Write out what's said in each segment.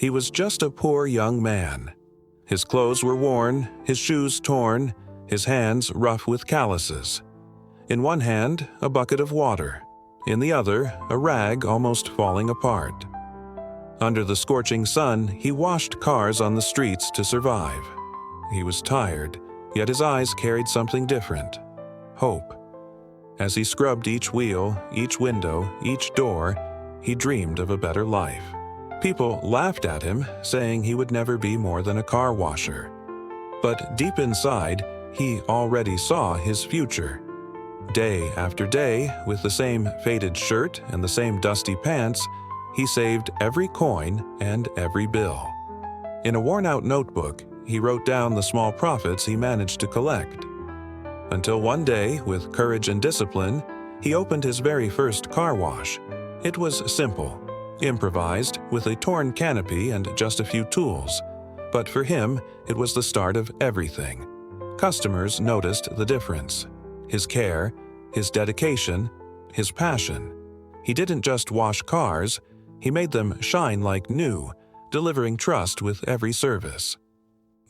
He was just a poor young man. His clothes were worn, his shoes torn, his hands rough with calluses. In one hand, a bucket of water. In the other, a rag almost falling apart. Under the scorching sun, he washed cars on the streets to survive. He was tired, yet his eyes carried something different: hope. As he scrubbed each wheel, each window, each door, he dreamed of a better life. People laughed at him, saying he would never be more than a car washer. But deep inside, he already saw his future. Day after day, with the same faded shirt and the same dusty pants, he saved every coin and every bill. In a worn-out notebook, he wrote down the small profits he managed to collect. Until one day, with courage and discipline, he opened his very first car wash. It was simple, improvised, with a torn canopy and just a few tools. But for him, it was the start of everything. Customers noticed the difference. His care, his dedication, his passion. He didn't just wash cars, he made them shine like new, delivering trust with every service.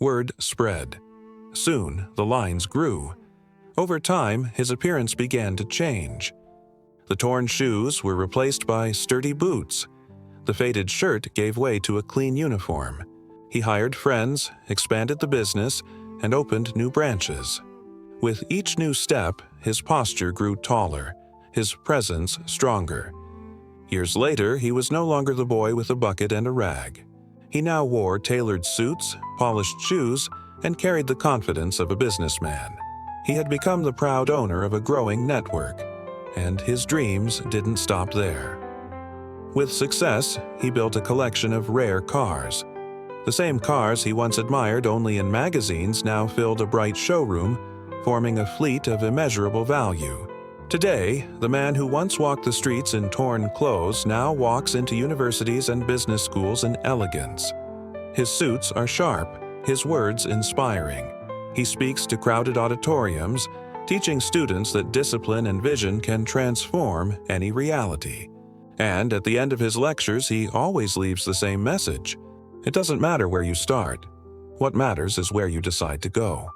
Word spread. Soon, the lines grew. Over time, his appearance began to change. The torn shoes were replaced by sturdy boots. The faded shirt gave way to a clean uniform. He hired friends, expanded the business, and opened new branches. With each new step, his posture grew taller, his presence stronger. Years later, he was no longer the boy with a bucket and a rag. He now wore tailored suits, polished shoes, and carried the confidence of a businessman. He had become the proud owner of a growing network, and his dreams didn't stop there. With success, he built a collection of rare cars. The same cars he once admired only in magazines now filled a bright showroom, forming a fleet of immeasurable value. Today, the man who once walked the streets in torn clothes now walks into universities and business schools in elegance. His suits are sharp, his words inspiring. He speaks to crowded auditoriums, teaching students that discipline and vision can transform any reality. And at the end of his lectures, he always leaves the same message: it doesn't matter where you start. What matters is where you decide to go.